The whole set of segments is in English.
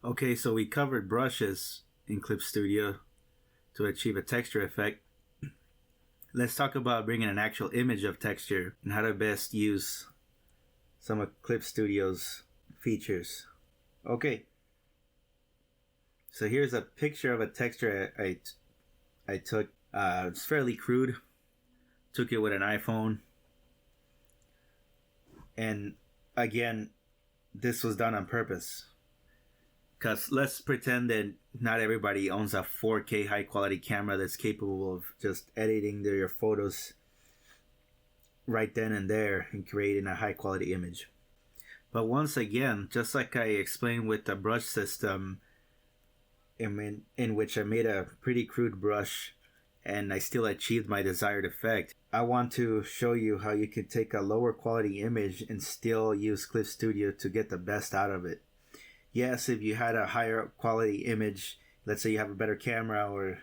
Okay, so we covered brushes in Clip Studio to achieve a texture effect. Let's talk about bringing an actual image of texture and how to best use some of Clip Studio's features. Okay, so here's a picture of a texture I took. It's fairly crude. Took it with an iPhone. And again, this was done on purpose. Because let's pretend that not everybody owns a 4K high quality camera that's capable of just editing your photos right then and there and creating a high quality image. But once again, just like I explained with the brush system, in which I made a pretty crude brush and I still achieved my desired effect, I want to show you how you could take a lower quality image and still use Clip Studio to get the best out of it. Yes, if you had a higher quality image, let's say you have a better camera or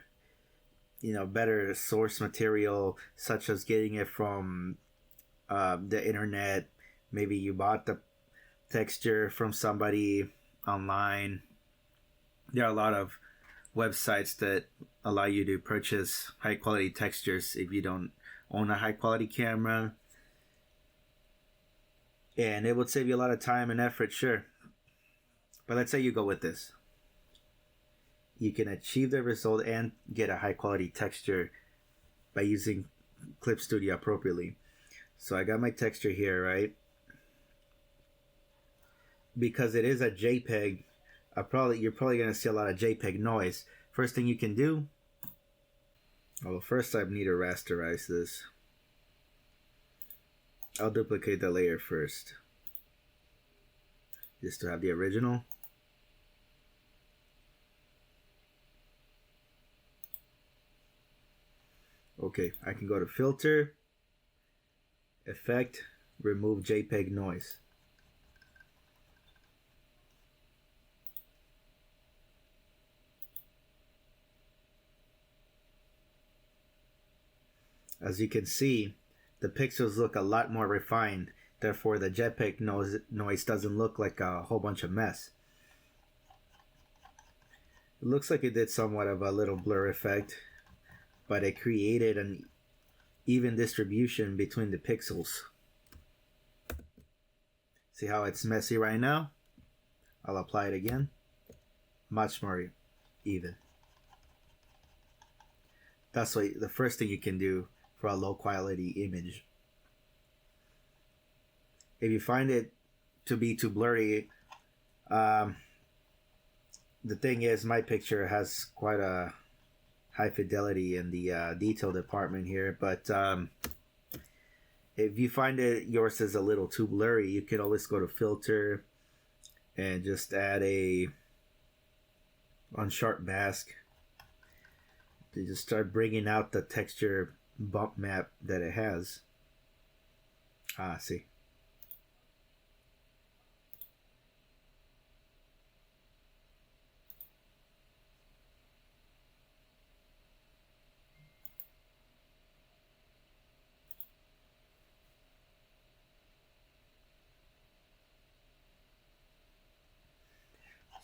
better source material, such as getting it from the internet, maybe you bought the texture from somebody online. There are a lot of websites that allow you to purchase high quality textures if you don't own a high quality camera, and it would save you a lot of time and effort, sure. But let's say you go with this. You can achieve the result and get a high quality texture by using Clip Studio appropriately. So I got my texture here, right? Because it is a JPEG, you're probably going to see a lot of JPEG noise. First thing you can do, well, first I need to rasterize this. I'll duplicate the layer first, just to have the original. Okay, I can go to Filter, Effect, Remove JPEG Noise. As you can see, the pixels look a lot more refined, therefore the JPEG noise doesn't look like a whole bunch of mess. It looks like it did somewhat of a little blur effect, but it created an even distribution between the pixels. See how it's messy right now? I'll apply it again. Much more even. That's the first thing you can do for a low quality image. If you find it to be too blurry, the thing is, my picture has quite a high fidelity in the detail department here, but if you find that yours is a little too blurry, you can always go to Filter and just add a unsharp mask to just start bringing out the texture bump map that it has. See.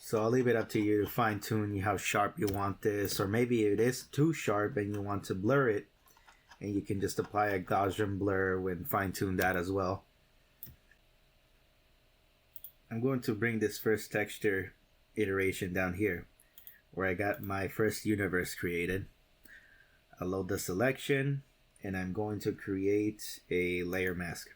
So I'll leave it up to you to fine tune how sharp you want this, or maybe it is too sharp and you want to blur it, and you can just apply a Gaussian blur and fine tune that as well. I'm going to bring this first texture iteration down here where I got my first universe created. I'll load the selection and I'm going to create a layer mask.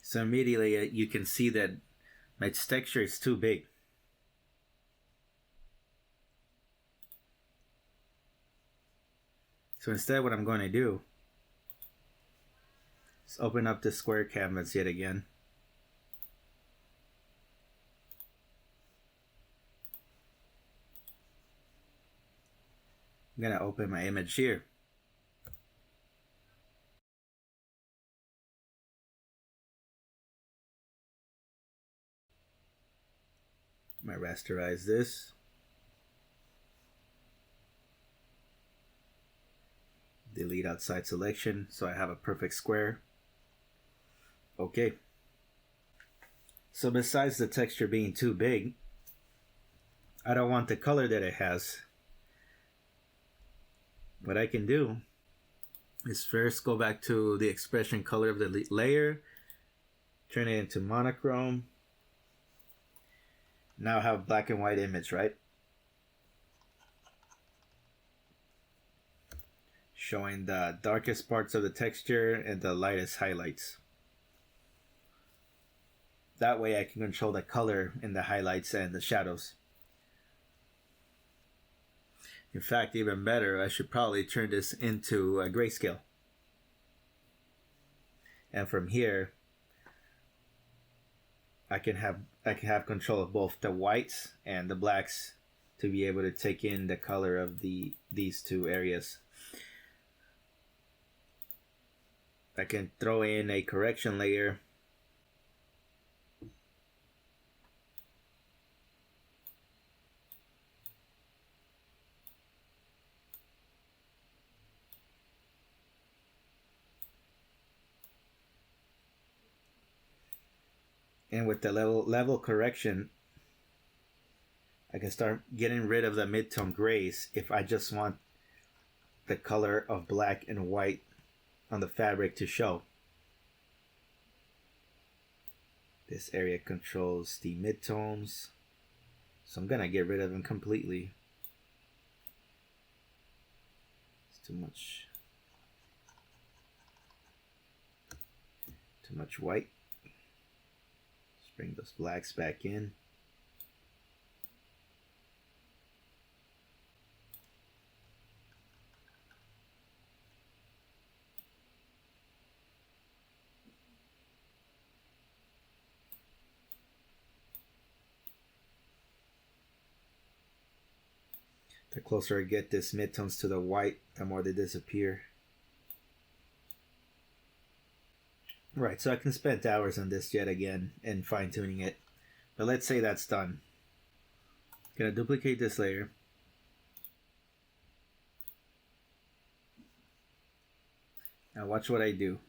So immediately you can see that my texture is too big. So instead what I'm going to do is open up the square canvas yet again. I'm going to open my image here. I'm gonna rasterize this. Delete outside selection so I have a perfect square. Okay. So besides the texture being too big, I don't want the color that it has. What I can do is first go back to the expression color of the layer, turn it into monochrome. Now I have black and white image, right? Showing the darkest parts of the texture and the lightest highlights. That way I can control the color in the highlights and the shadows. In fact, even better, I should probably turn this into a grayscale. And from here, I can have control of both the whites and the blacks to be able to take in the color of these two areas. I can throw in a correction layer. And with the level correction, I can start getting rid of the mid-tone grays if I just want the color of black and white on the fabric to show. This area controls the midtones, so I'm gonna get rid of them completely. It's too much white. Let's bring those blacks back in. The closer I get this midtones to the white, the more they disappear. Right, so I can spend hours on this yet again and fine-tuning it. But let's say that's done. I'm gonna duplicate this layer. Now watch what I do.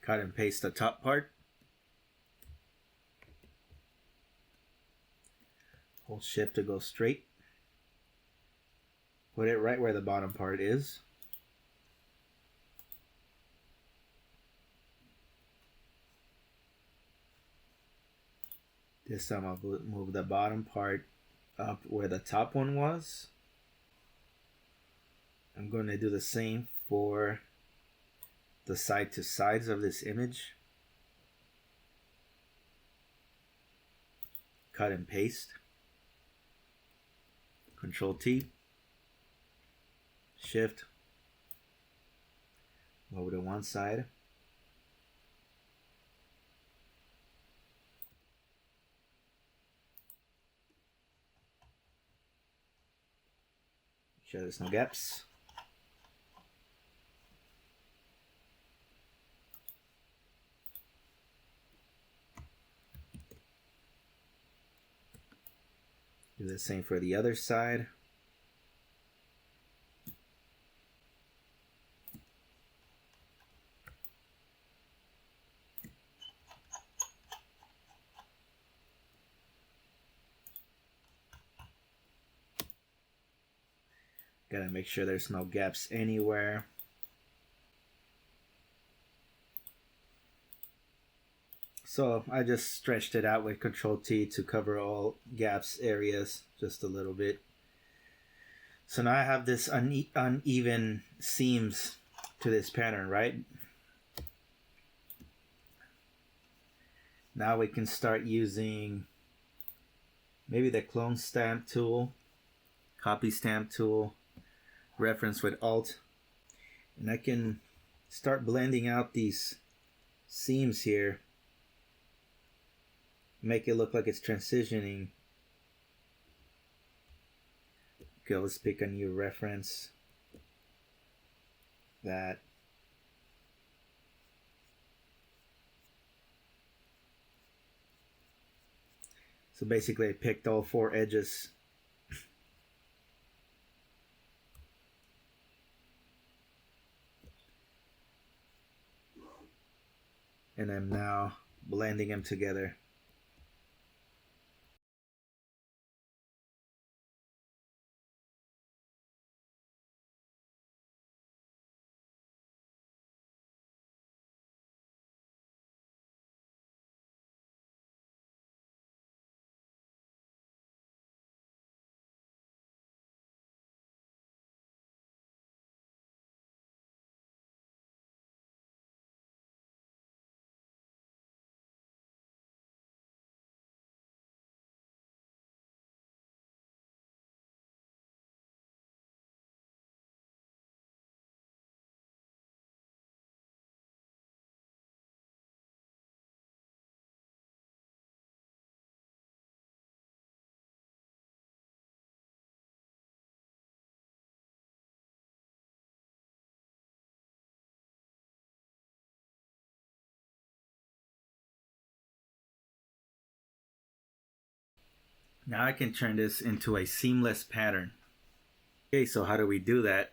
Cut and paste the top part. Hold shift to go straight. Put it right where the bottom part is. This time I'll move the bottom part up where the top one was. I'm going to do the same for the side to sides of this image. Cut and paste. Control T. Shift. Over to one side. Make sure there's no gaps. Do the same for the other side. Gotta make sure there's no gaps anywhere. So I just stretched it out with Control T to cover all gaps areas just a little bit. So now I have this uneven seams to this pattern, right? Now we can start using maybe the clone stamp tool, copy stamp tool, reference with Alt, and I can start blending out these seams here make it look like it's transitioning. Okay, let's pick a new reference. That. So basically I picked all 4 edges. And I'm now blending them together. Now I can turn this into a seamless pattern. Okay, so how do we do that?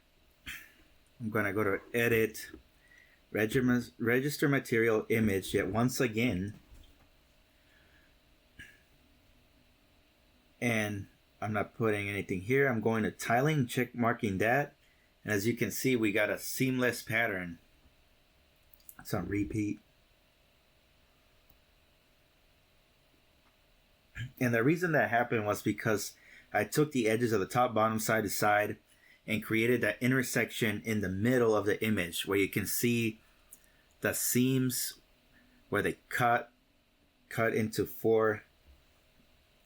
I'm gonna go to edit, register material image yet once again. And I'm not putting anything here. I'm going to tiling, check marking that. And as you can see, we got a seamless pattern. It's on repeat. And the reason that happened was because I took the edges of the top, bottom, side to side and created that intersection in the middle of the image where you can see the seams where they cut into 4,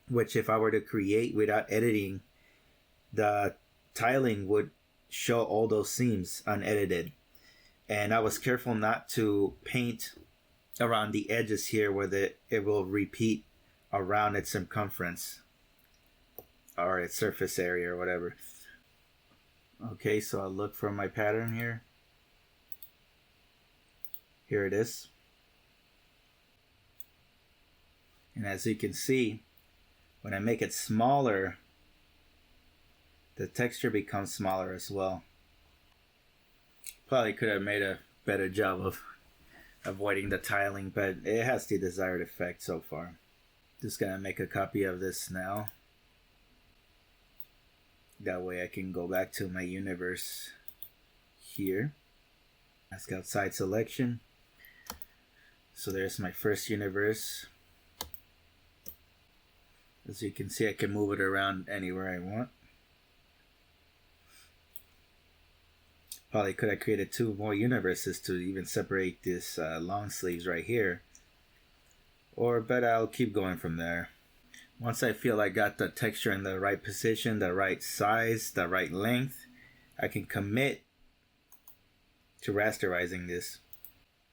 which if I were to create without editing, the tiling would show all those seams unedited. And I was careful not to paint around the edges here where it will repeat around its circumference or its surface area or whatever. Okay, so I'll look for my pattern here. Here it is. And as you can see, when I make it smaller, the texture becomes smaller as well. Probably could have made a better job of avoiding the tiling, but it has the desired effect so far. Just gonna make a copy of this now. That way I can go back to my universe here. Ask outside selection. So there's my first universe. As you can see, I can move it around anywhere I want. Probably could have created 2 more universes to even separate this long sleeves right here. But I'll keep going from there. Once I feel I got the texture in the right position, the right size, the right length, I can commit to rasterizing this.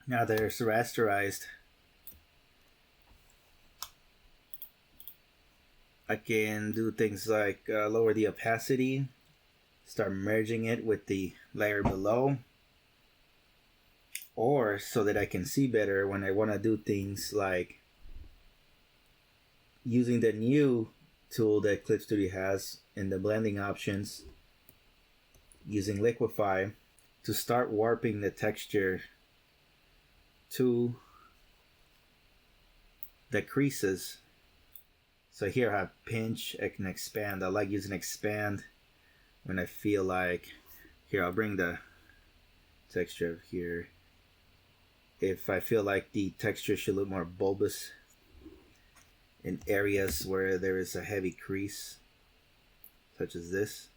Now that it's rasterized, I can do things like lower the opacity, start merging it with the layer below, or so that I can see better when I want to do things like using the new tool that Clip Studio has in the blending options, using liquify to start warping the texture to the creases. So here I have pinch and expand. I like using expand when I feel like, here I'll bring the texture here. If I feel like the texture should look more bulbous in areas where there is a heavy crease, such as this.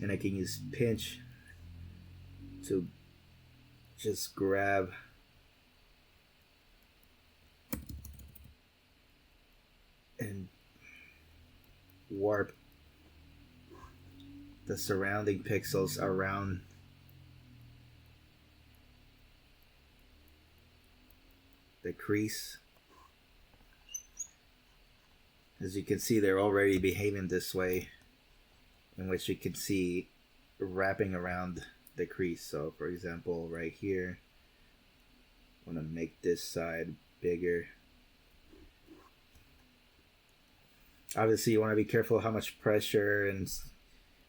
And I can use pinch to just grab and warp the surrounding pixels around the crease. As you can see, they're already behaving this way, in which you can see wrapping around the crease. So for example, right here, I want to make this side bigger. Obviously you want to be careful how much pressure and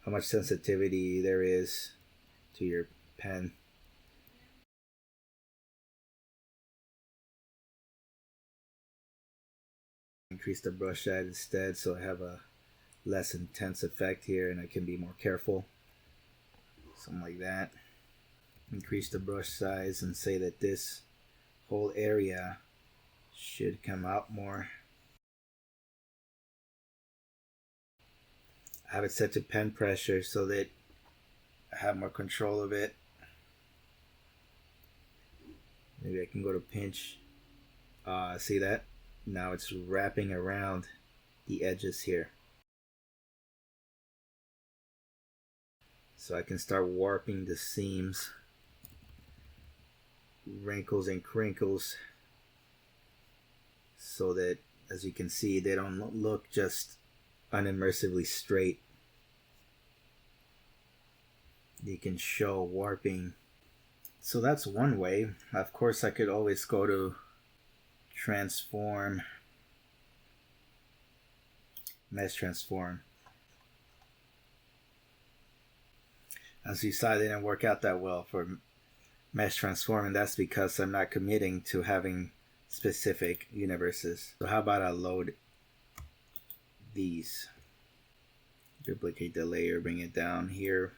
how much sensitivity there is to your pen. Increase the brush size instead, so I have a less intense effect here and I can be more careful. Something like that. Increase the brush size and say that this whole area should come out more. I have it set to pen pressure so that I have more control of it. Maybe I can go to pinch. See that? Now it's wrapping around the edges here. So I can start warping the seams, wrinkles and crinkles, so that, as you can see, they don't look just unimmersively straight. You can show warping. So that's one way. Of course, I could always go to transform, mesh transform. As you saw, it didn't work out that well for mesh transform, and that's because I'm not committing to having specific universes. So how about I load these, duplicate the layer, bring it down here.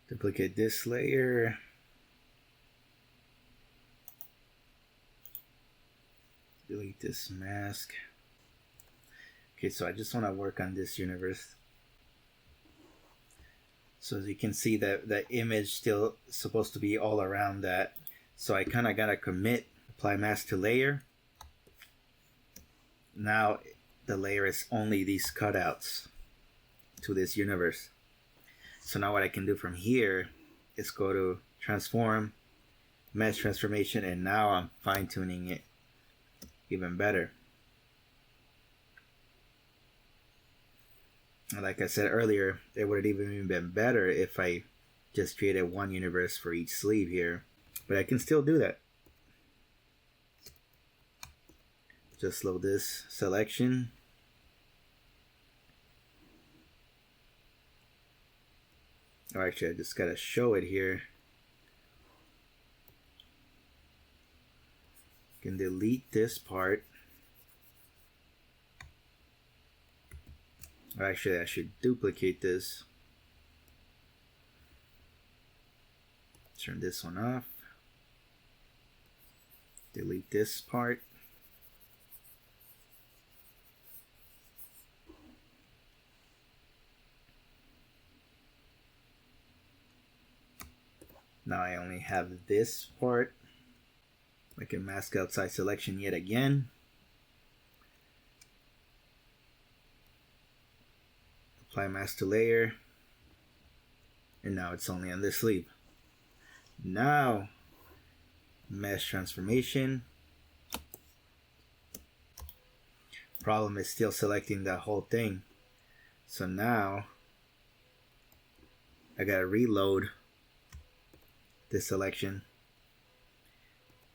Duplicate this layer. Delete this mask. Okay, so I just want to work on this universe. So as you can see, that the image still supposed to be all around that. So I kind of got to commit, apply mask to layer. Now the layer is only these cutouts to this universe. So now what I can do from here is go to transform, mesh transformation, and now I'm fine-tuning it even better. And like I said earlier, it would have even been better if I just created one universe for each sleeve here, but I can still do that. Just load this selection. Oh, actually, I just gotta show it here. You can delete this part. Or actually, I should duplicate this. Turn this one off. Delete this part. Now I only have this part. I can mask outside selection yet again. Apply mask to layer. And now it's only on this sleeve. Now, mesh transformation. Problem is still selecting the whole thing. So now, I gotta reload this selection,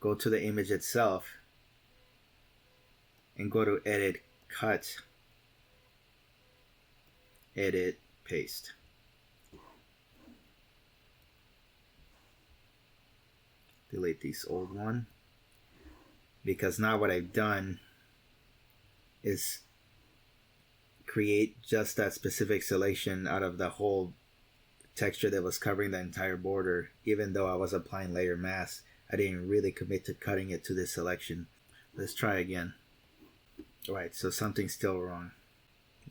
go to the image itself, and go to edit, cut, edit, paste. Delete this old one, because now what I've done is create just that specific selection out of the whole texture that was covering the entire border. Even though I was applying layer mask, I didn't really commit to cutting it to this selection. Let's try again. Alright, so something's still wrong.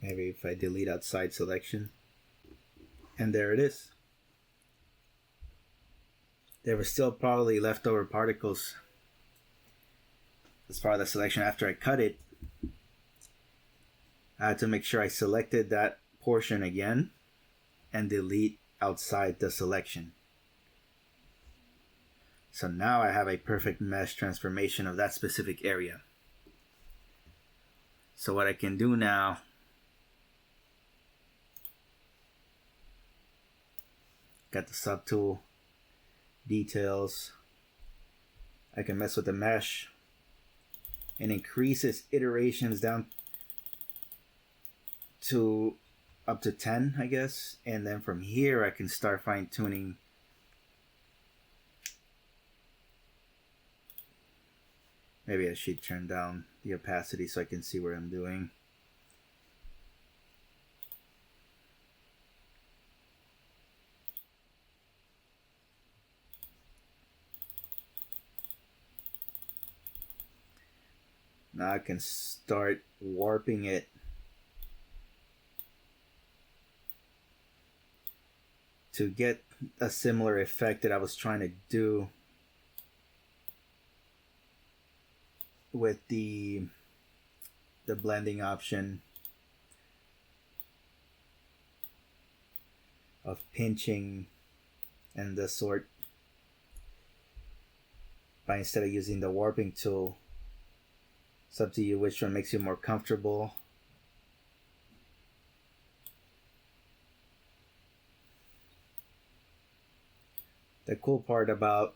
Maybe if I delete outside selection. And there it is. There were still probably leftover particles as part of the selection after I cut it, I had to make sure I selected that portion again and delete outside the selection. So now I have a perfect mesh transformation of that specific area. So what I can do now, got the subtool, details, I can mess with the mesh and increase its iterations down to up to 10, I guess. And then from here I can start fine tuning maybe I should turn down the opacity so I can see what I'm doing. Now I can start warping it to get a similar effect that I was trying to do with the blending option of pinching and the sort, but instead of using the warping tool, it's up to you which one makes you more comfortable. The cool part about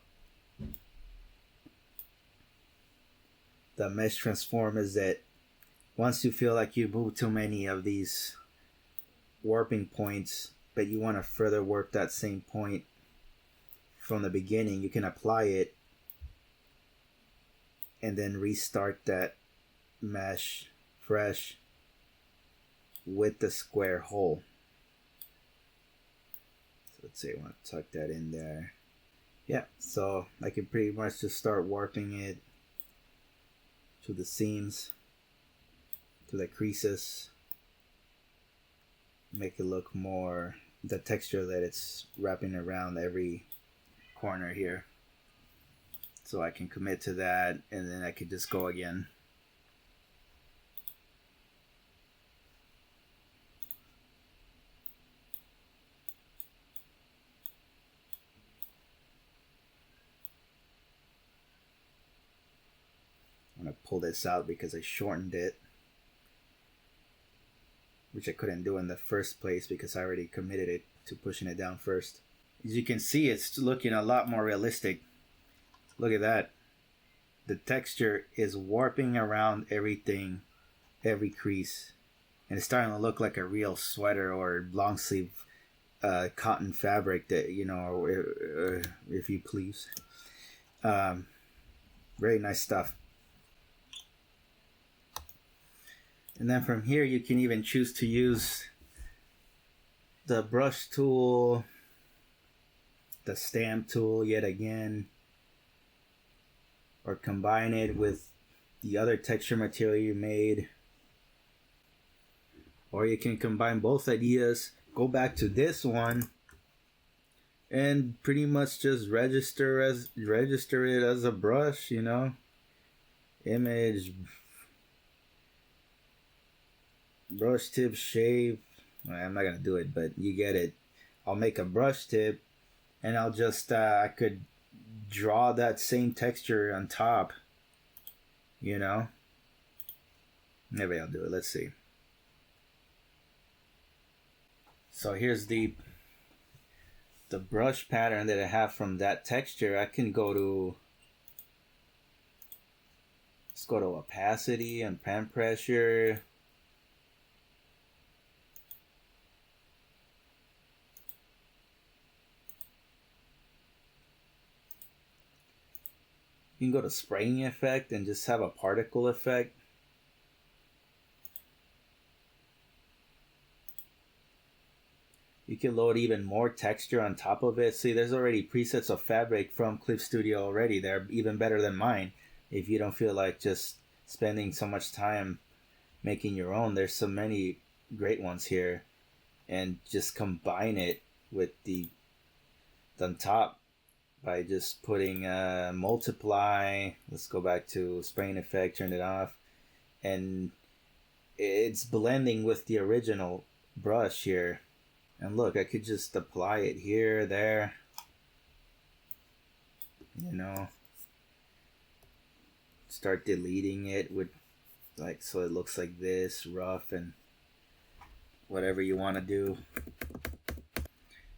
the mesh transform is that once you feel like you move too many of these warping points, but you want to further warp that same point from the beginning, you can apply it and then restart that mesh fresh with the square hole. So let's say I want to tuck that in there. Yeah, so I can pretty much just start warping it to the seams, to the creases, make it look more the texture that it's wrapping around every corner here. So I can commit to that and then I could just go again. I'm going to pull this out because I shortened it, which I couldn't do in the first place because I already committed it to pushing it down first. As you can see, it's looking a lot more realistic. Look at that. The texture is warping around everything, every crease. And it's starting to look like a real sweater or long sleeve cotton fabric that, you know, if you please. Very nice stuff. And then from here, you can even choose to use the brush tool, the stamp tool yet again, or combine it with the other texture material you made. Or you can combine both ideas, go back to this one, and pretty much just register it as a brush, you know. Image, brush tip shape. I'm not gonna do it, but you get it. I'll make a brush tip and I'll just I could draw that same texture on top, you know. Maybe I'll do it. Let's see. So here's the brush pattern that I have from that texture. I can go to, let's go to opacity and pen pressure. You can go to spraying effect and just have a particle effect. You can load even more texture on top of it. See, there's already presets of fabric from Clip Studio already. They're even better than mine. If you don't feel like just spending so much time making your own, there's so many great ones here. And just combine it with the on top. by just putting multiply. Let's go back to spraying effect, turn it off, and it's blending with the original brush here. And look, I could just apply it here, there, you know, start deleting it with like, so it looks like this, rough, and whatever you want to do.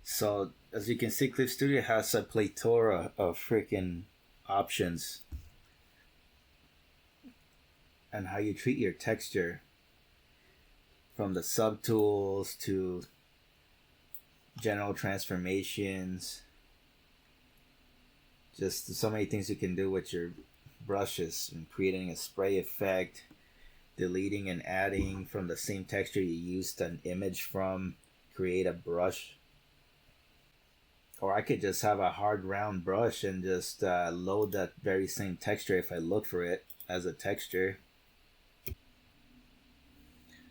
So as you can see, Clip Studio has a plethora of freaking options and how you treat your texture, from the subtools to general transformations. Just so many things you can do with your brushes, and creating a spray effect, deleting and adding from the same texture you used an image from, create a brush. Or I could just have a hard round brush and just load that very same texture if I look for it as a texture.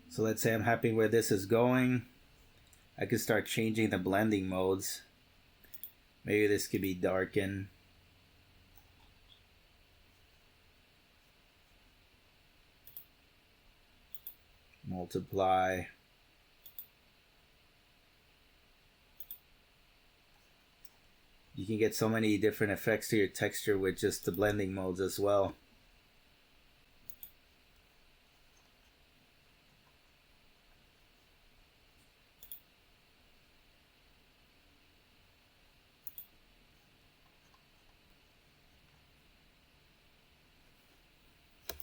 So let's say I'm happy where this is going. I could start changing the blending modes. Maybe this could be darken. Multiply. You can get so many different effects to your texture with just the blending modes as well.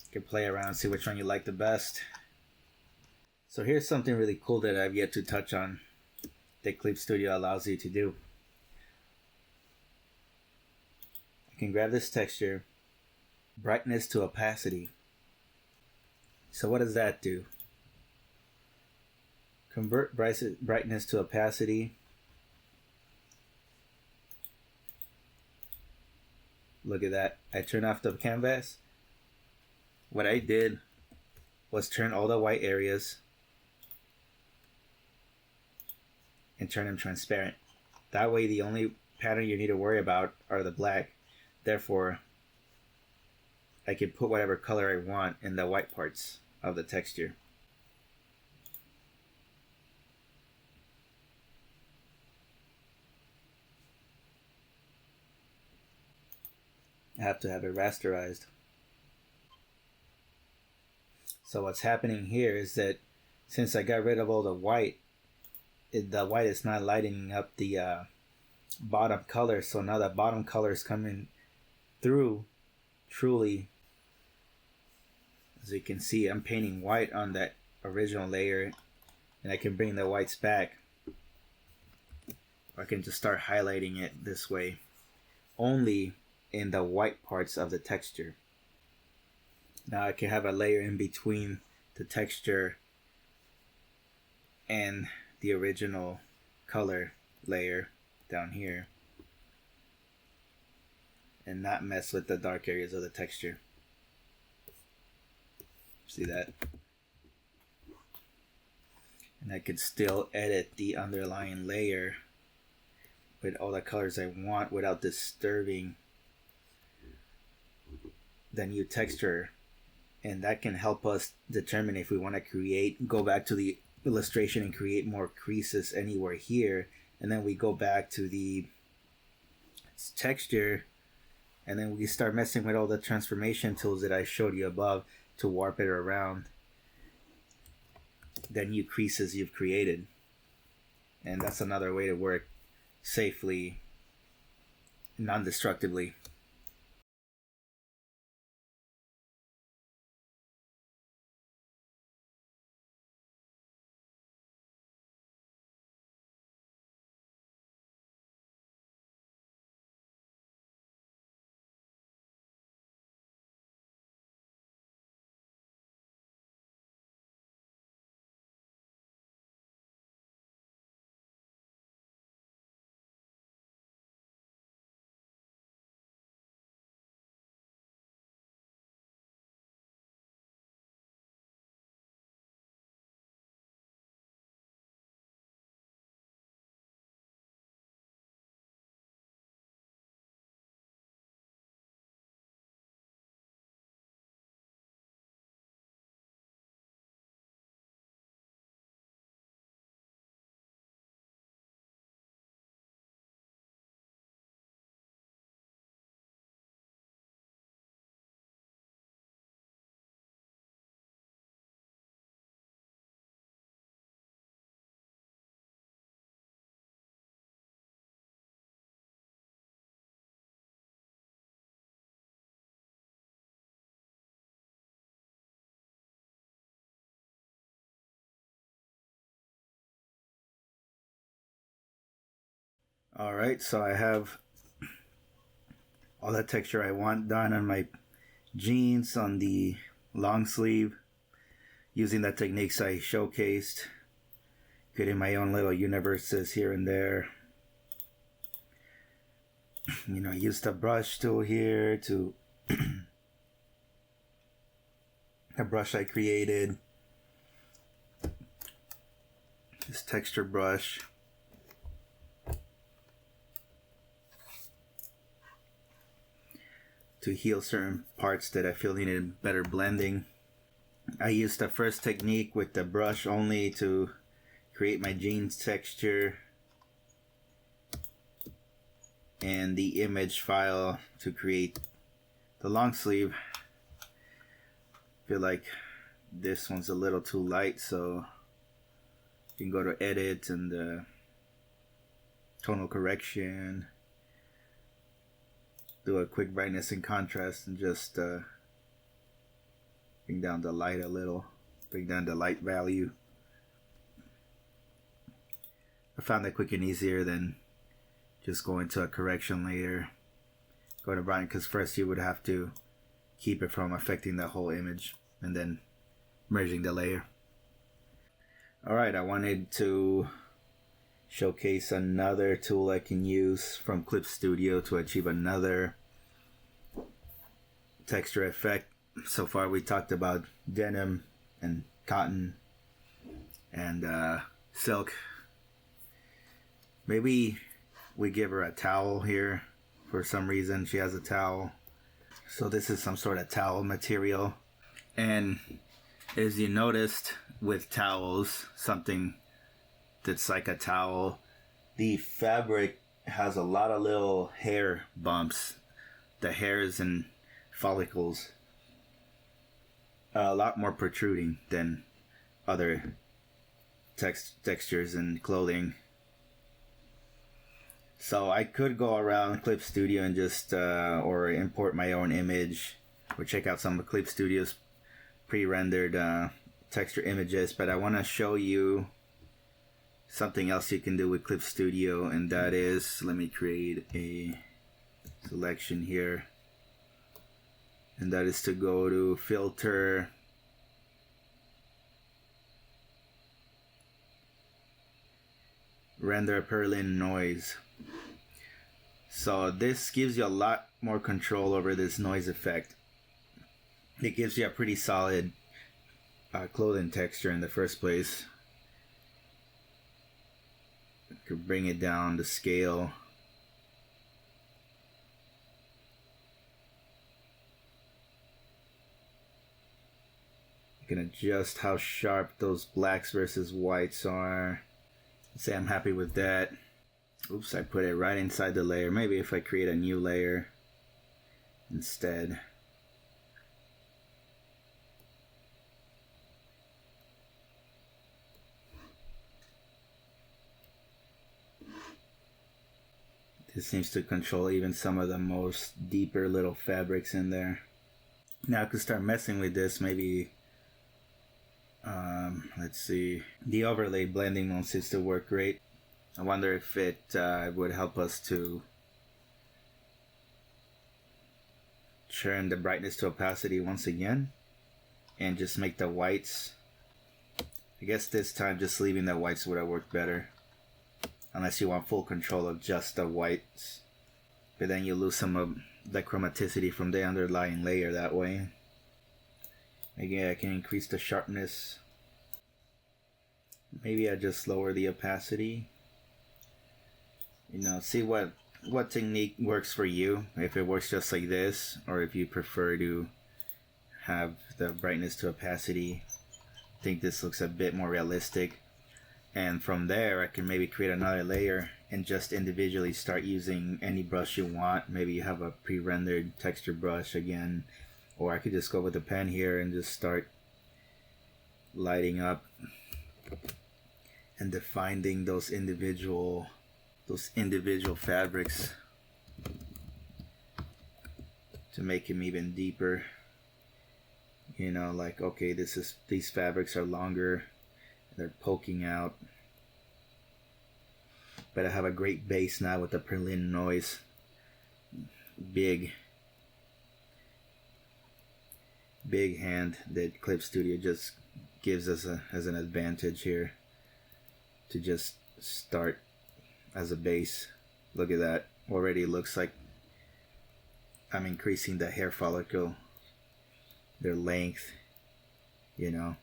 You can play around, see which one you like the best. So here's something really cool that I've yet to touch on that Clip Studio allows you to do. I can grab this texture, brightness to opacity. So what does that do? Convert brightness to opacity. Look at that. I turn off the canvas. What I did was turn all the white areas and turn them transparent. That way the only pattern you need to worry about are the black. Therefore, I can put whatever color I want in the white parts of the texture. I have to have it rasterized. So what's happening here is that since I got rid of all the white, the white is not lighting up the bottom color. So now the bottom color is coming through truly. As you can see, I'm painting white on that original layer, and I can bring the whites back. Or I can just start highlighting it this way, only in the white parts of the texture. Now I can have a layer in between the texture and the original color layer down here, and not mess with the dark areas of the texture. See that? And I could still edit the underlying layer with all the colors I want without disturbing the new texture. And that can help us determine if we want to go back to the illustration and create more creases anywhere here, and then we go back to the texture, and then we start messing with all the transformation tools that I showed you above to warp it around the new creases you've created. And that's another way to work safely, non-destructively. Alright, so I have all that texture I want done on my jeans, on the long sleeve, using the techniques I showcased, creating my own little universes here and there. You know, I used a brush tool here to a brush I created, this texture brush. To heal certain parts that I feel needed better blending. I used the first technique with the brush only to create my jeans texture, and the image file to create the long sleeve. I feel like this one's a little too light, so you can go to edit and tonal correction, do a quick brightness and contrast, and just bring down the light a little, bring down the light value. I found that quick and easier than just going to a correction layer, go to brighten, because first you would have to keep it from affecting the whole image and then merging the layer. Alright, I wanted to showcase another tool I can use from Clip Studio to achieve another texture effect. So far we talked about denim and cotton and silk. Maybe we give her a towel here. For some reason she has a towel, so this is some sort of towel material. And as you noticed with towels, something that's like a towel, the fabric has a lot of little hair bumps, the hairs and follicles, a lot more protruding than other textures in clothing. So I could go around Clip Studio and just or import my own image, or check out some of Clip Studio's pre-rendered texture images, but I want to show you something else you can do with Clip Studio, and that is, let me create a selection here, and that is to go to filter, render Perlin noise. So this gives you a lot more control over this noise effect. It gives you a pretty solid clothing texture in the first place. You could bring it down to scale. You can adjust how sharp those blacks versus whites are. Let's say I'm happy with that. Oops, I put it right inside the layer. Maybe if I create a new layer instead. This seems to control even some of the most deeper little fabrics in there. Now I could start messing with this. Maybe, let's see. The overlay blending won't seem to work great. I wonder if it would help us to turn the brightness to opacity once again and just make the whites. I guess this time just leaving the whites would have worked better, unless you want full control of just the whites, but then you lose some of the chromaticity from the underlying layer that way. Again, I can increase the sharpness. Maybe I just lower the opacity. You know, see what technique works for you, if it works just like this, or if you prefer to have the brightness to opacity. I think this looks a bit more realistic, and from there I can maybe create another layer and just individually start using any brush you want. Maybe you have a pre-rendered texture brush again, or I could just go with the pen here and just start lighting up and defining those individual fabrics to make them even deeper. You know, like, okay, these fabrics are longer, they're poking out. But I have a great base now with the Berlin noise. Big hand that Clip Studio just gives us as an advantage here to just start as a base. Look at that. Already looks like I'm increasing the hair follicle, their length, you know,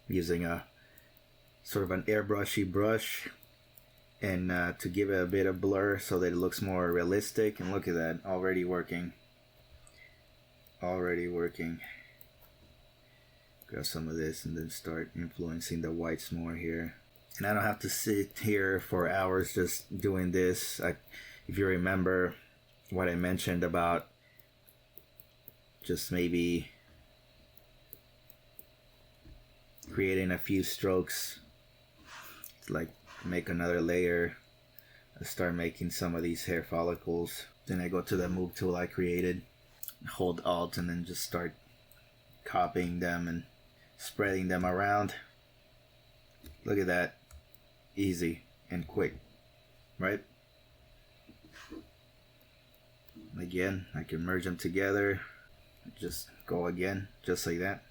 using a sort of an airbrushy brush, and to give it a bit of blur so that it looks more realistic. And look at that, already working. Grab some of this and then start influencing the whites more here. And I don't have to sit here for hours just doing this. If you remember what I mentioned about just maybe creating a few strokes, like make another layer, I start making some of these hair follicles. Then I go to the move tool I created, hold Alt, and then just start copying them and spreading them around. Look at that. Easy and quick, right? Again, I can merge them together. Just go again, just like that,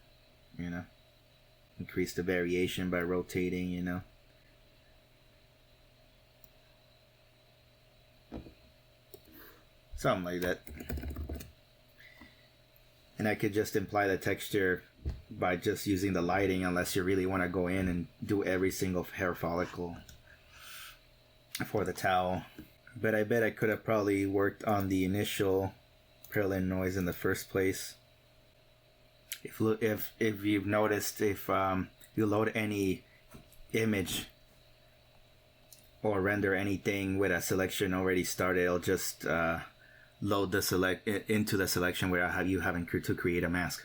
you know. Increase the variation by rotating, you know. Something like that. And I could just imply the texture by just using the lighting, unless you really want to go in and do every single hair follicle for the towel. But I bet I could have probably worked on the initial Berlin noise in the first place. If you've noticed, if you load any image or render anything with a selection already started, it'll just load the into the selection without you having to create a mask.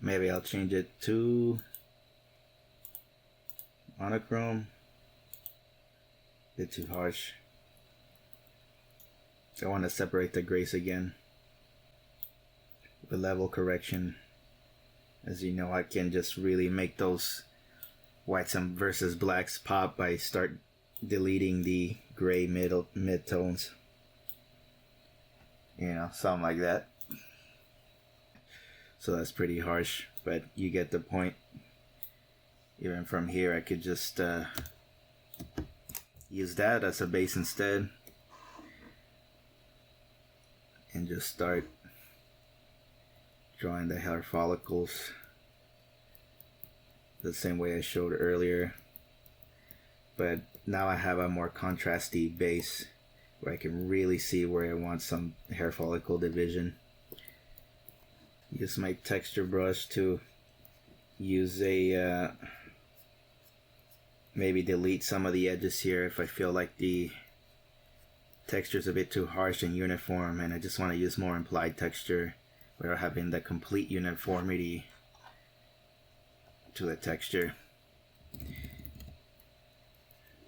Maybe I'll change it to monochrome. Bit too harsh. I want to separate the grays again with level correction. As you know, I can just really make those whites and versus blacks pop by start deleting the gray mid-tones. You know, something like that. So that's pretty harsh, but you get the point. Even from here, I could just use that as a base instead. And just start drawing the hair follicles the same way I showed earlier. But now I have a more contrasty base where I can really see where I want some hair follicle division. Use my texture brush to use a maybe delete some of the edges here if I feel like the texture is a bit too harsh and uniform, and I just want to use more implied texture without having the complete uniformity to the texture. You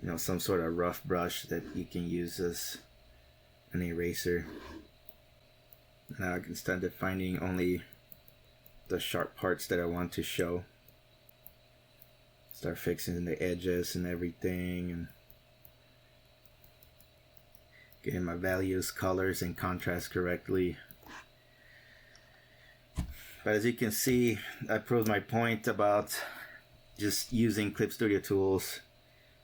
know, some sort of rough brush that you can use as an eraser. Now I can start defining only the sharp parts that I want to show. Start fixing the edges and everything, and getting my values, colors, and contrast correctly. But as you can see, I proved my point about just using Clip Studio tools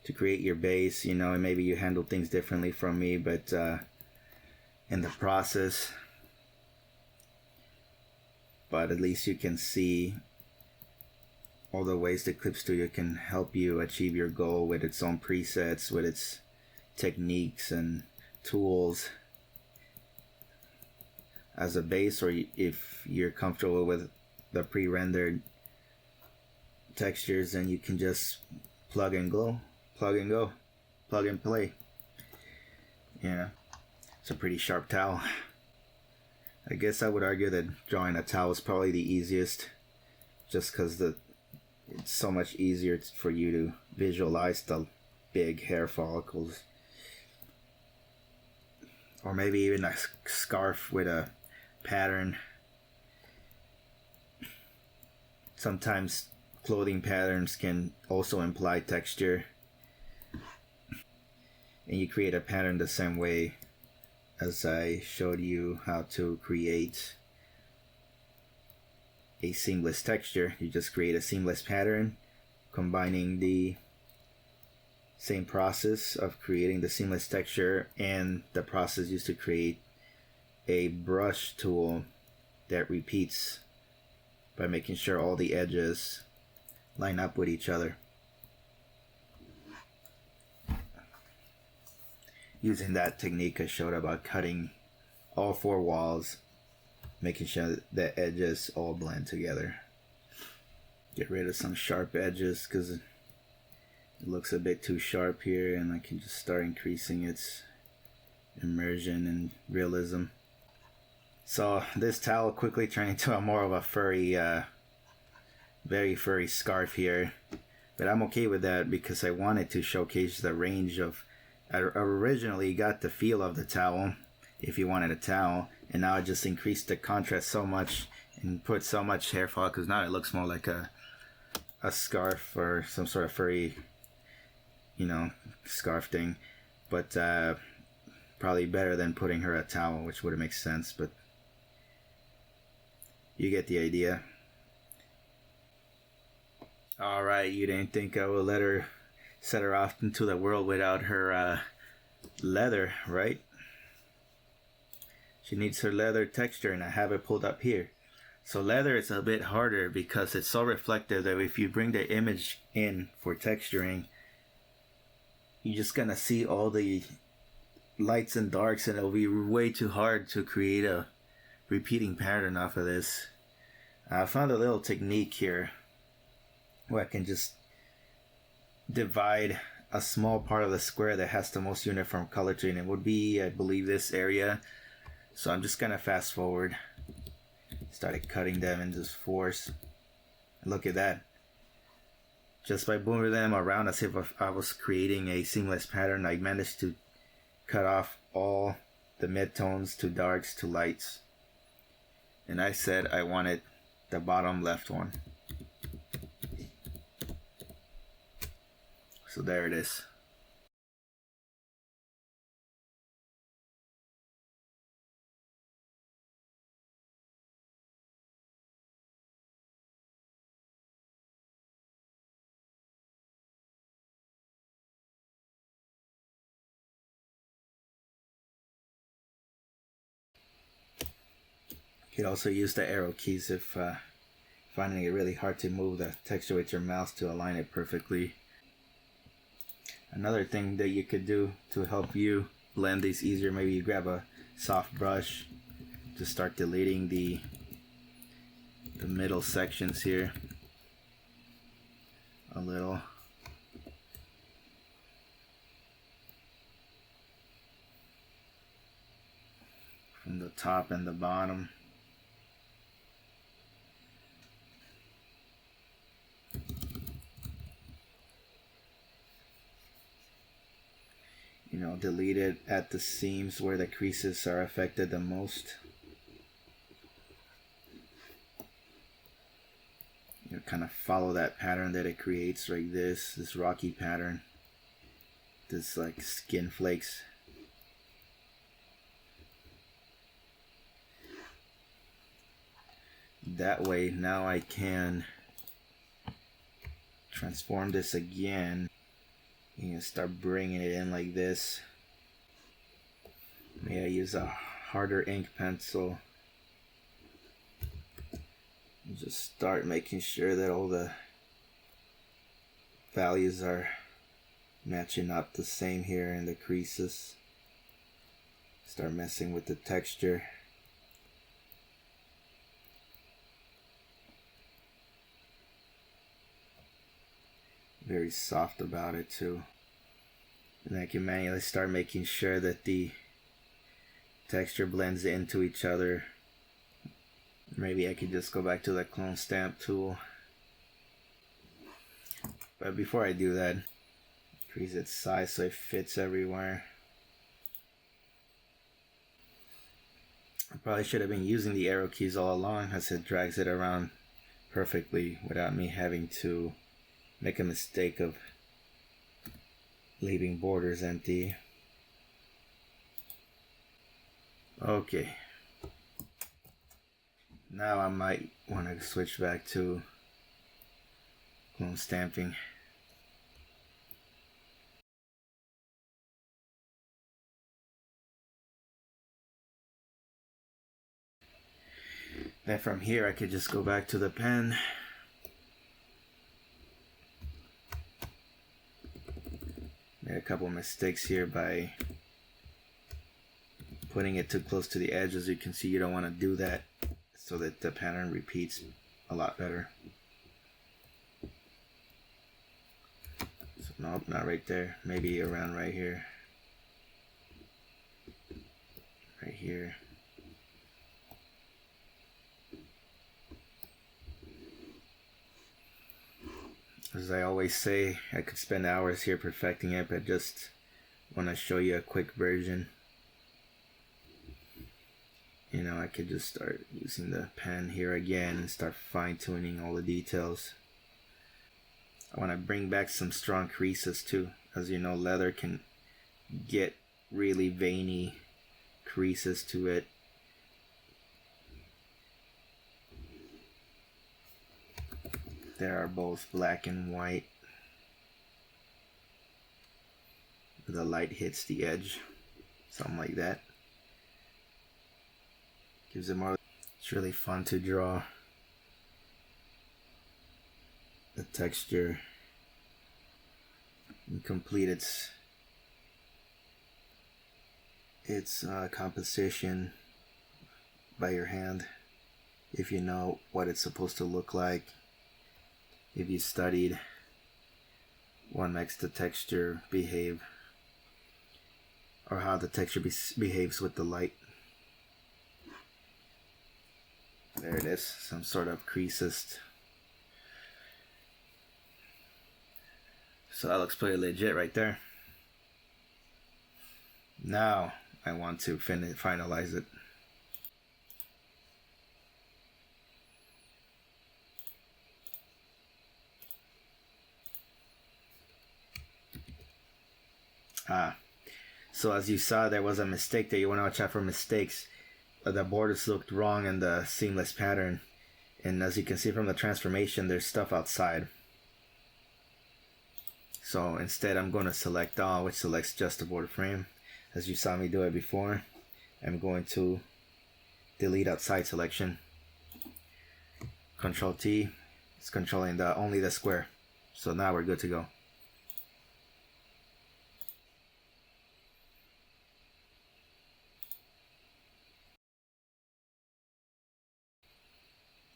to create your base. You know, and maybe you handle things differently from me, but in the process, but at least you can see all the ways that Clip Studio can help you achieve your goal with its own presets, with its techniques and tools as a base, or if you're comfortable with the pre-rendered textures, then you can just plug and go, plug and play. Yeah, it's a pretty sharp towel. I guess I would argue that drawing a towel is probably the easiest, just because it's so much easier for you to visualize the big hair follicles. Or maybe even a scarf with a pattern sometimes clothing patterns can also imply texture, and you create a pattern the same way as I showed you how to create a seamless texture. You just create a seamless pattern, combining the same process of creating the seamless texture and the process used to create a brush tool that repeats by making sure all the edges line up with each other. Using that technique I showed about cutting all four walls, making sure the edges all blend together. Get rid of some sharp edges because it looks a bit too sharp here, and I can just start increasing its immersion and realism. So this towel quickly turned into a more of a furry, very furry scarf here, but I'm okay with that because I wanted to showcase the range of. I originally got the feel of the towel, if you wanted a towel, and now I just increased the contrast so much and put so much hair fall because now it looks more like a scarf or some sort of furry, scarf thing. But probably better than putting her a towel, which would make sense, but you get the idea. Alright, you didn't think I would let her set her off into the world without her leather, right? She needs her leather texture, and I have it pulled up here. So leather is a bit harder because it's so reflective that if you bring the image in for texturing, you're just gonna see all the lights and darks, and it'll be way too hard to create a repeating pattern off of this. I found a little technique here where I can just divide a small part of the square that has the most uniform color to it, and it would be, I believe, this area. So I'm just gonna fast forward, started cutting them in just force. Look at that, just by moving them around as if I was creating a seamless pattern, I managed to cut off all the midtones to darks to lights. And I said I wanted the bottom left one. So there it is. You could also use the arrow keys if finding it really hard to move the texture with your mouse to align it perfectly. Another thing that you could do to help you blend these easier, maybe you grab a soft brush to start deleting the middle sections here a little. From the top and the bottom. Delete it at the seams where the creases are affected the most. Kind of follow that pattern that it creates, like this rocky pattern, this like skin flakes. That way now I can transform this again and start bringing it in like this. May I use a harder ink pencil. Just start making sure that all the values are matching up the same here in the creases. Start messing with the texture. Very soft about it too. And I can manually start making sure that the texture blends into each other. Maybe I could just go back to the clone stamp tool. But before I do that, increase its size so it fits everywhere. I probably should have been using the arrow keys all along as it drags it around perfectly without me having to make a mistake of leaving borders empty. Okay. Now I might want to switch back to clone stamping. Then from here I could just go back to the pen. Made a couple mistakes here by putting it too close to the edge. As you can see, you don't want to do that so that the pattern repeats a lot better. So nope, not right there. Maybe around right here. Right here. As I always say, I could spend hours here perfecting it, but just want to show you a quick version. You know, I could just start using the pen here again and start fine-tuning all the details. I want to bring back some strong creases too. As you know, leather can get really veiny creases to it. There are both black and white. The light hits the edge, something like that. Gives it more. It's really fun to draw the texture and complete its composition by your hand, if you know what it's supposed to look like. If you studied what makes the texture behave, or how the texture behaves with the light. There it is, some sort of creases. So that looks pretty legit right there. Now I want to finalize it. So as you saw, there was a mistake there. You want to watch out for mistakes. The borders looked wrong in the seamless pattern, and as you can see from the transformation, there's stuff outside. So instead I'm going to select all, which selects just the border frame. As you saw me do it before, I'm going to delete outside selection. Control T, it's controlling only the square. So now we're good to go.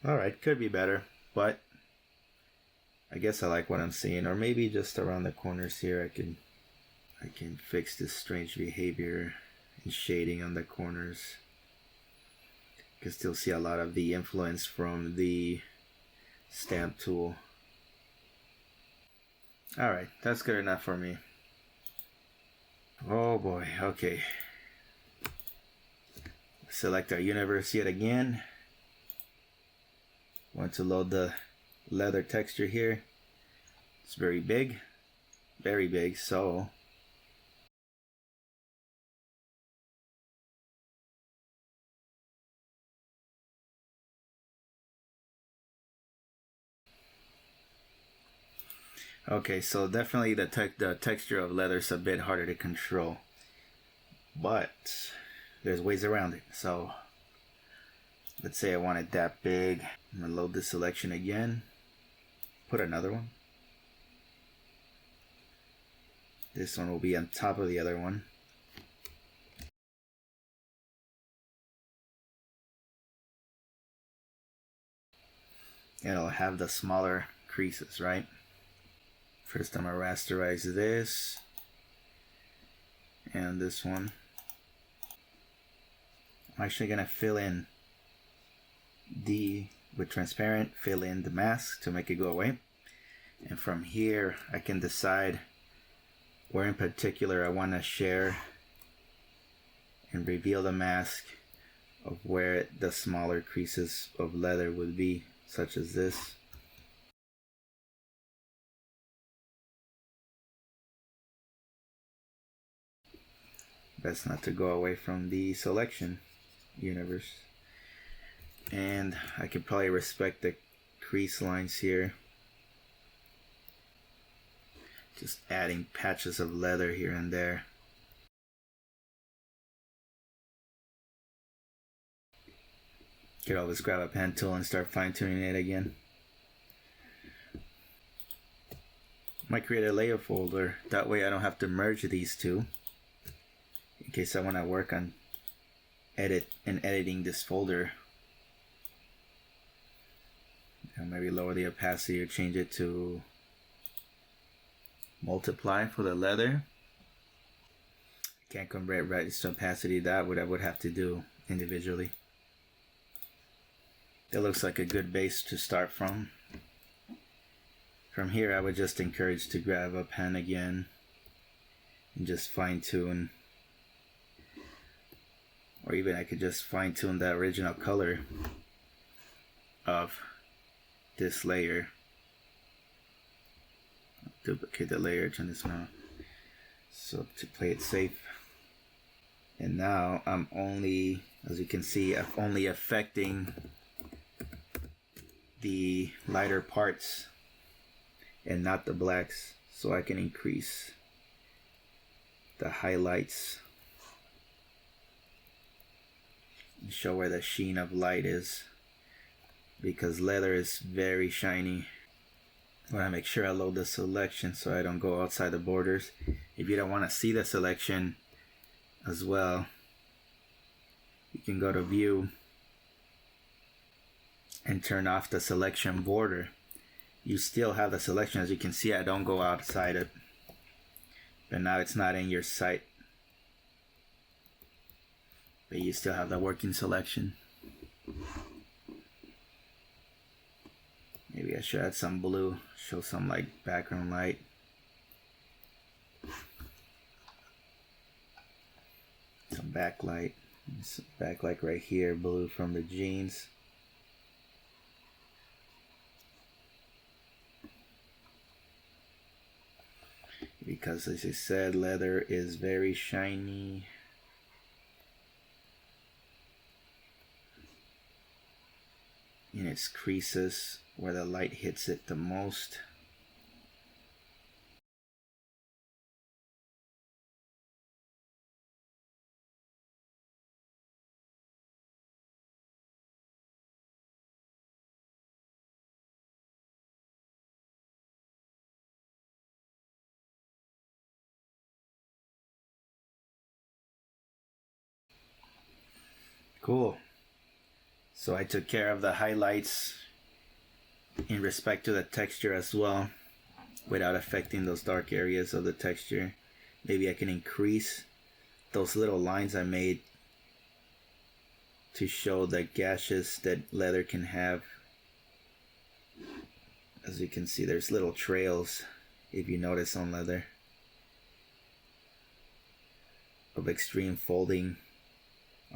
Alright, could be better, but I guess I like what I'm seeing. Or maybe just around the corners here I can fix this strange behavior and shading on the corners. You can still see a lot of the influence from the stamp tool. Alright, that's good enough for me. Oh boy, okay. Select our universe yet again. Want to load the leather texture here. It's very big, so okay, so definitely the texture of leather is a bit harder to control, but there's ways around it. So let's say I want it that big. I'm gonna load this selection again, put another one. This one will be on top of the other one. And it'll have the smaller creases, right? First I'm gonna rasterize this and this one. I'm actually gonna fill in with transparent, fill in the mask to make it go away. And from here I can decide where in particular I want to share and reveal the mask of where the smaller creases of leather would be. such as this. Best not to go away from the selection universe. And I could probably respect the crease lines here. Just adding patches of leather here and there. Could always grab a pen tool and start fine-tuning it again. Might create a layer folder, that way I don't have to merge these two in case I want to work on editing this folder. And maybe lower the opacity or change it to multiply for the leather. Can't convert right to opacity, that I would have to do individually. That looks like a good base to start from. From here, I would just encourage to grab a pen again and just fine tune. Or even I could just fine tune the original color of this layer. Duplicate the layer, turn this on. So to play it safe. And now I'm only, as you can see, I'm only affecting the lighter parts and not the blacks, so I can increase the highlights and show where the sheen of light is, because leather is very shiny. I want to make sure I load the selection so I don't go outside the borders. If you don't want to see the selection as well, you can go to view and turn off the selection border. You still have the selection. As you can see, I don't go outside it, but now it's not in your sight, but you still have the working selection. Maybe I should add some blue, show some like background light. Some backlight. Some backlight right here, blue from the jeans. Because as I said, leather is very shiny. In its creases where the light hits it the most. Cool. So I took care of the highlights in respect to the texture as well, without affecting those dark areas of the texture. Maybe I can increase those little lines I made to show the gashes that leather can have. As you can see, there's little trails, if you notice, on leather of extreme folding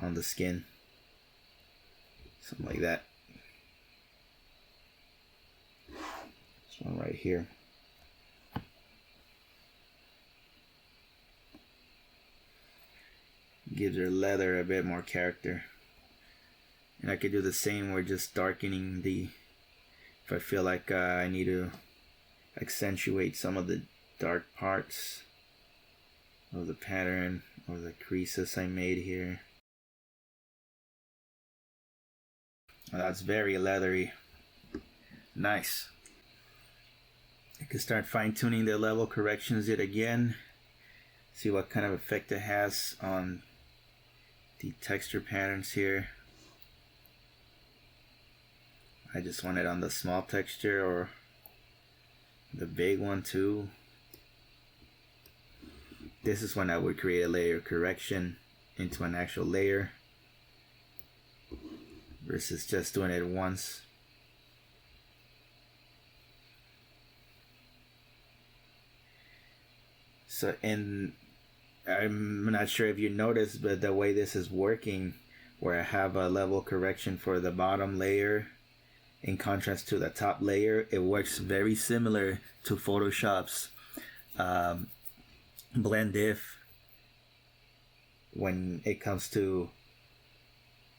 on the skin. Something like that. This one right here. Gives your leather a bit more character. And I could do the same, we're just darkening the, if I feel like I need to accentuate some of the dark parts of the pattern or the creases I made here. That's very leathery. Nice. I can start fine-tuning the level corrections yet again. See what kind of effect it has on the texture patterns here. I just want it on the small texture or the big one too. This is when I would create a layer correction into an actual layer versus just doing it once. So, and I'm not sure if you noticed, but the way this is working, where I have a level correction for the bottom layer in contrast to the top layer. It works very similar to Photoshop's blend diff when it comes to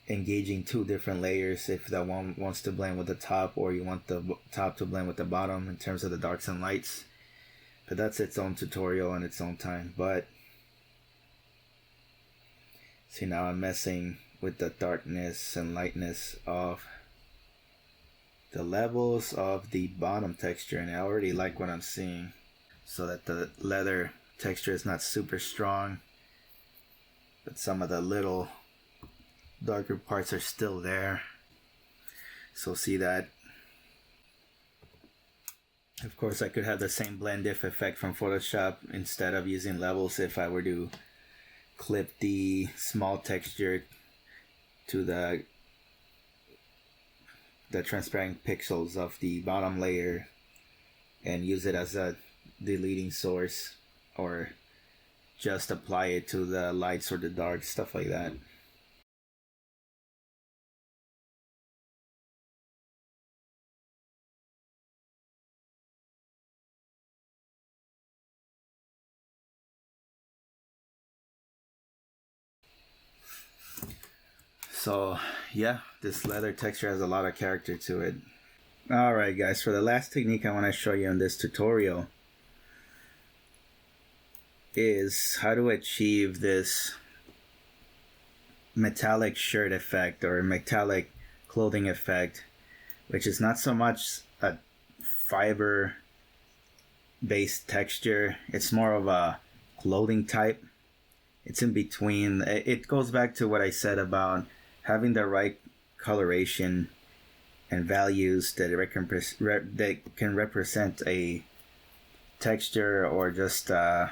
engaging two different layers. If that one wants to blend with the top, or you want the top to blend with the bottom in terms of the darks and lights. But that's its own tutorial in its own time. But see, now I'm messing with the darkness and lightness of the levels of the bottom texture, and I already like what I'm seeing, so that the leather texture is not super strong, but some of the little darker parts are still there. So see that. Of course, I could have the same blend diff effect from Photoshop instead of using levels if I were to clip the small texture to the transparent pixels of the bottom layer and use it as a deleting source, or just apply it to the lights or the darks, stuff like that. So yeah, this leather texture has a lot of character to it. Alright guys, for the last technique I want to show you in this tutorial is how to achieve this metallic shirt effect or metallic clothing effect, which is not so much a fiber based texture, it's more of a clothing type. It's in between. It goes back to what I said about having the right coloration and values that can represent a texture or just a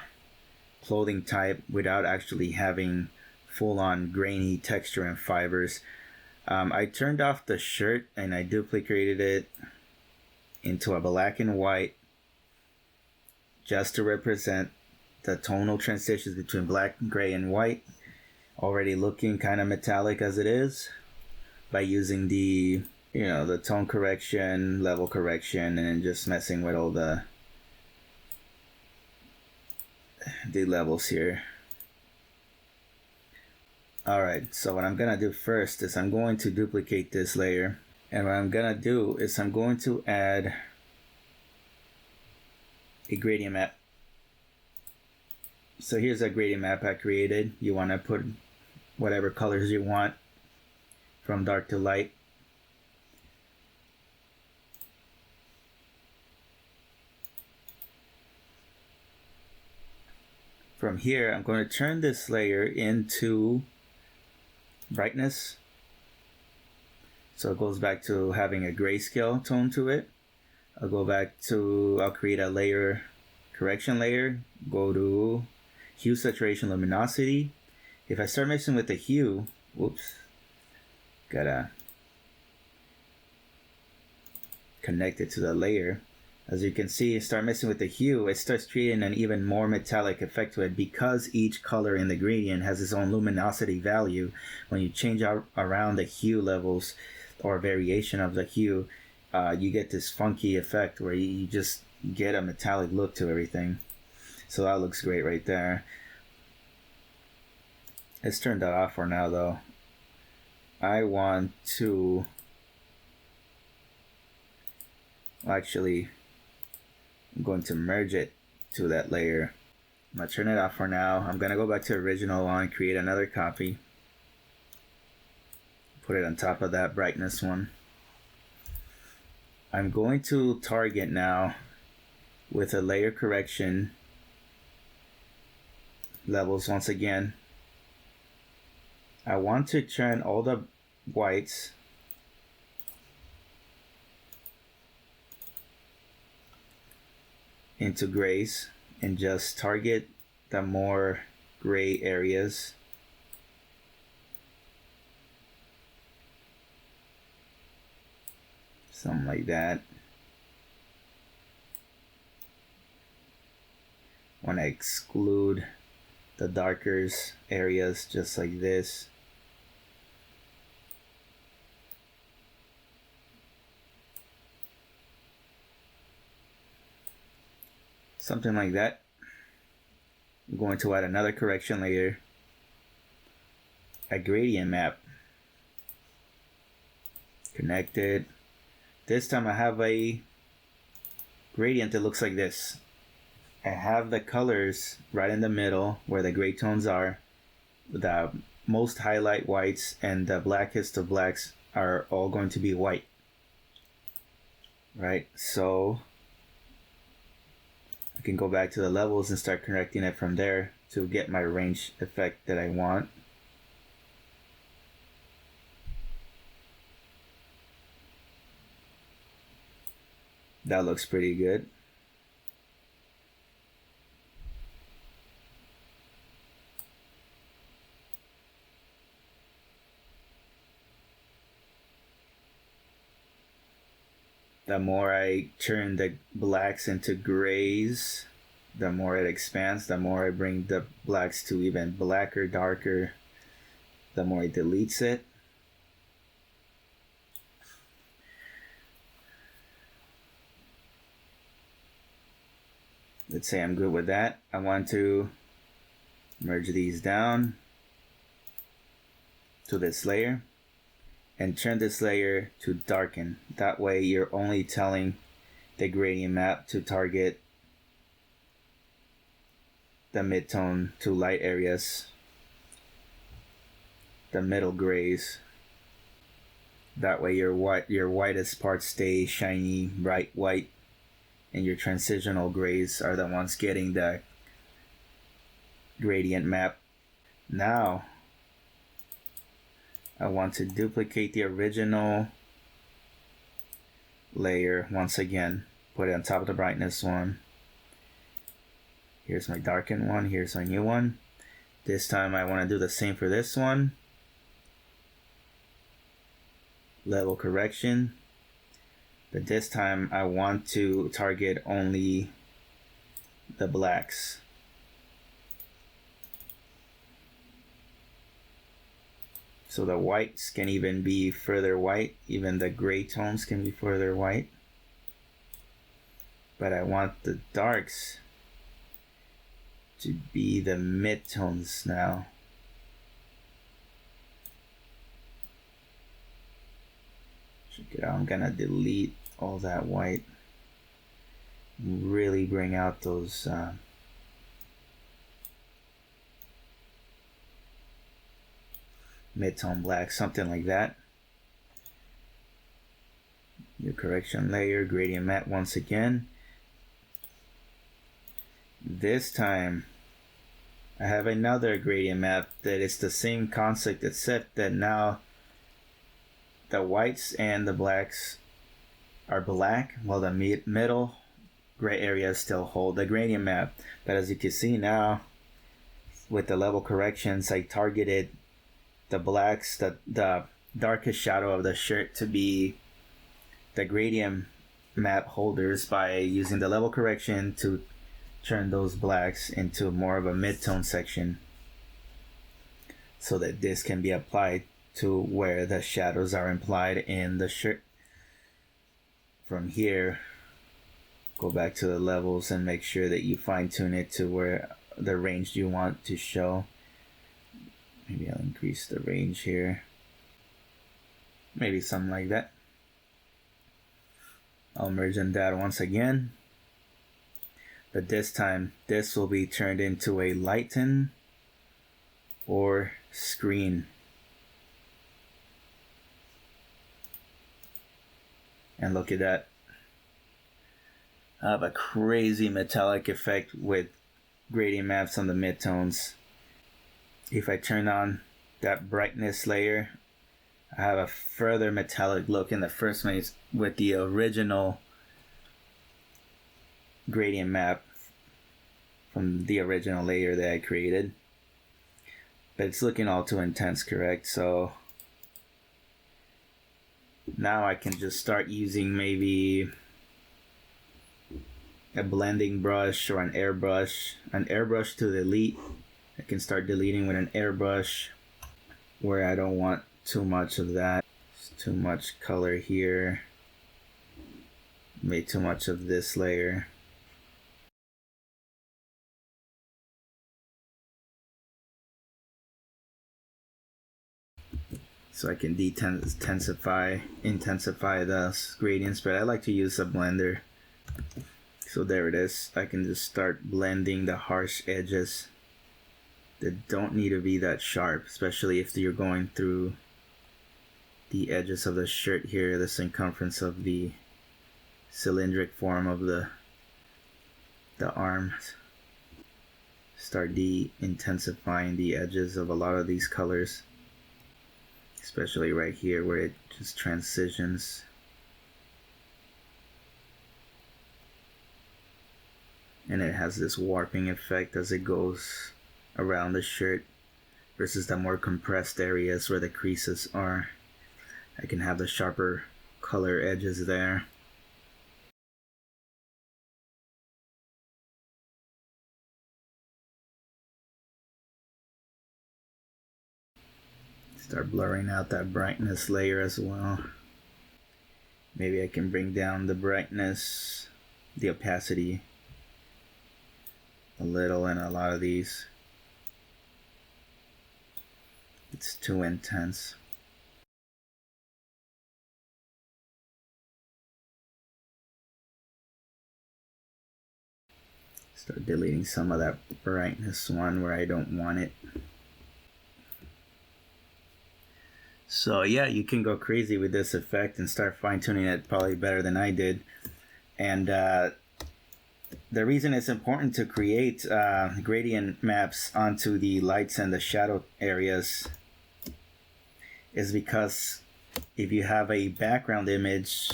clothing type without actually having full-on grainy texture and fibers. I turned off the shirt and I duplicated it into a black and white just to represent the tonal transitions between black, gray, and white, already looking kind of metallic as it is, by using the tone correction, level correction, and just messing with all the levels here. Alright, so what I'm gonna do first is I'm going to duplicate this layer, and what I'm gonna do is I'm going to add a gradient map. So here's a gradient map I created. You want to put whatever colors you want from dark to light. From here, I'm going to turn this layer into brightness. So it goes back to having a grayscale tone to it. I'll create a layer, correction layer, go to hue, saturation, luminosity. If I start messing with the hue, gotta connect it to the layer. As you can see, start messing with the hue, it starts creating an even more metallic effect to it, because each color in the gradient has its own luminosity value. When you change around the hue levels or variation of the hue, you get this funky effect where you just get a metallic look to everything. So that looks great right there. Let's turn that off for now though. I want to actually, I'm going to merge it to that layer. I'm going to turn it off for now. I'm going to go back to original one, create another copy. Put it on top of that brightness one. I'm going to target now with a layer correction levels once again. I want to turn all the whites into grays and just target the more gray areas. Something like that. Want to exclude the darker areas just like this. Something like that. I'm going to add another correction layer, a gradient map. Connected. This time I have a gradient that looks like this. I have the colors right in the middle where the gray tones are. The most highlight whites and the blackest of blacks are all going to be white. Right? So I can go back to the levels and start correcting it from there to get my range effect that I want. That looks pretty good. The more I turn the blacks into grays, the more it expands. The more I bring the blacks to even blacker, darker, the more it deletes it. Let's say I'm good with that. I want to merge these down to this layer and turn this layer to darken. That way you're only telling the gradient map to target the mid-tone to light areas, the middle grays. That way your whitest parts stay shiny, bright white, and your transitional grays are the ones getting the gradient map. Now I want to duplicate the original layer once again, put it on top of the brightness one. Here's my darkened one, here's my new one. This time I want to do the same for this one. Level correction. But this time I want to target only the blacks. So the whites can even be further white, even the gray tones can be further white. But I want the darks to be the mid-tones now. Check it out, I'm gonna delete all that white. Really bring out those mid-tone black, something like that. Your correction layer, gradient map once again. This time I have another gradient map that is the same concept, except that now the whites and the blacks are black while the middle gray areas still hold the gradient map. But as you can see now, with the level corrections, I targeted the blacks, the darkest shadow of the shirt to be the gradient map holders by using the level correction to turn those blacks into more of a mid-tone section so that this can be applied to where the shadows are implied in the shirt. From here, go back to the levels and make sure that you fine-tune it to where the range you want to show. Maybe I'll increase the range here. Maybe something like that. I'll merge in that once again. But this time, this will be turned into a lighten or screen. And look at that. I have a crazy metallic effect with gradient maps on the midtones. If I turn on that brightness layer, I have a further metallic look. In the first place with the original gradient map from the original layer that I created. But it's looking all too intense, correct? So now I can just start using maybe a blending brush or an airbrush to delete. I can start deleting with an airbrush where I don't want too much of that. It's too much color here. Made too much of this layer. so I can intensify the gradients, but I like to use a blender. So there it is. I can just start blending the harsh edges that don't need to be that sharp, especially if you're going through the edges of the shirt here, the circumference of the cylindric form of the arms. Start intensifying the edges of a lot of these colors, especially right here where it just transitions. And it has this warping effect as it goes around the shirt versus the more compressed areas where the creases are. I can have the sharper color edges there. Start blurring out that brightness layer as well. Maybe I can bring down the brightness, the opacity a little in a lot of these. It's too intense. Start deleting some of that brightness one where I don't want it. So yeah, you can go crazy with this effect and start fine-tuning it probably better than I did. And the reason it's important to create gradient maps onto the lights and the shadow areas is because if you have a background image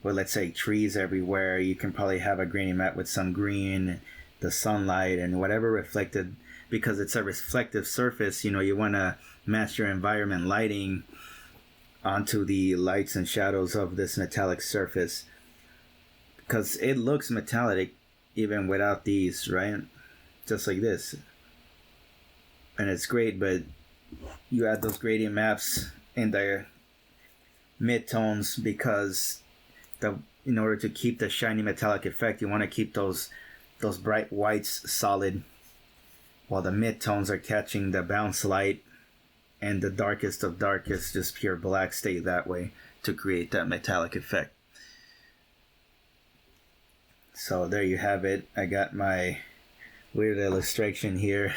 with, let's say, trees everywhere, you can probably have a gradient map with some green, the sunlight, and whatever reflected, because it's a reflective surface. You know, you want to match your environment lighting onto the lights and shadows of this metallic surface, because it looks metallic even without these, right? Just like this. And it's great, but you add those gradient maps in the midtones because in order to keep the shiny metallic effect, you want to keep those bright whites solid, while the midtones are catching the bounce light, and the darkest of darkest, just pure black, stay that way to create that metallic effect. So there you have it. I got my weird illustration here.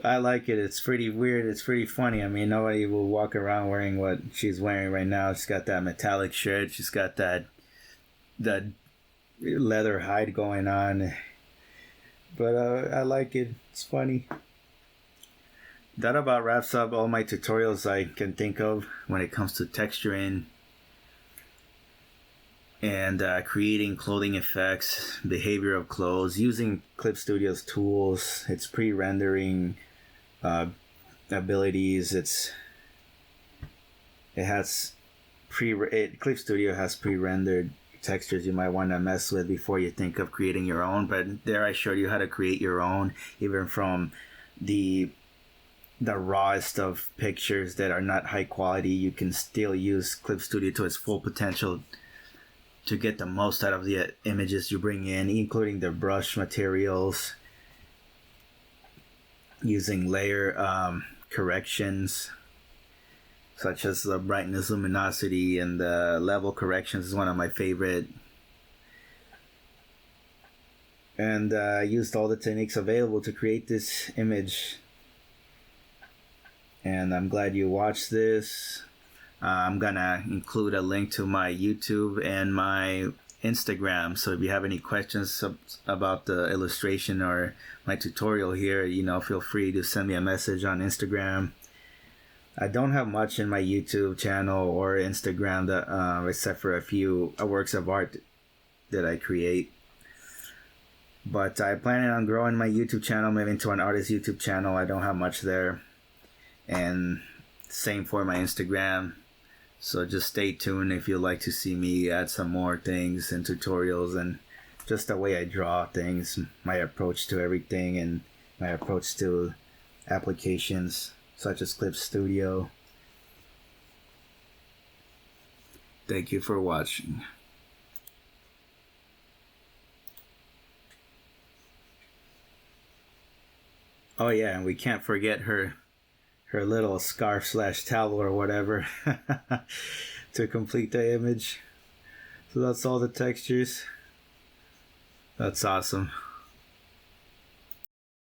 I like it. It's pretty weird. It's pretty funny. I mean, nobody will walk around wearing what she's wearing right now. She's got that metallic shirt. She's got that leather hide going on. But I like it. It's funny. That about wraps up all my tutorials I can think of when it comes to texturing and creating clothing effects, behavior of clothes, using Clip Studio's tools, its pre-rendering abilities. Clip Studio has pre-rendered textures you might want to mess with before you think of creating your own. But there I showed you how to create your own, even from the rawest of pictures that are not high quality. You can still use Clip Studio to its full potential to get the most out of the images you bring in, including the brush materials, using layer corrections such as the brightness, luminosity, and the level corrections is one of my favorite. And I used all the techniques available to create this image. And I'm glad you watched this. I'm gonna include a link to my YouTube and my Instagram. So if you have any questions about the illustration or my tutorial here, feel free to send me a message on Instagram. I don't have much in my YouTube channel or Instagram that, except for a few works of art that I create. But I plan on growing my YouTube channel, maybe into an artist YouTube channel. I don't have much there. And same for my Instagram. So just stay tuned if you'd like to see me add some more things and tutorials and just the way I draw things, my approach to everything, and my approach to applications such as Clip Studio. Thank you for watching. Oh yeah, and we can't forget her her little scarf slash towel or whatever to complete the image. So that's all the textures. That's awesome.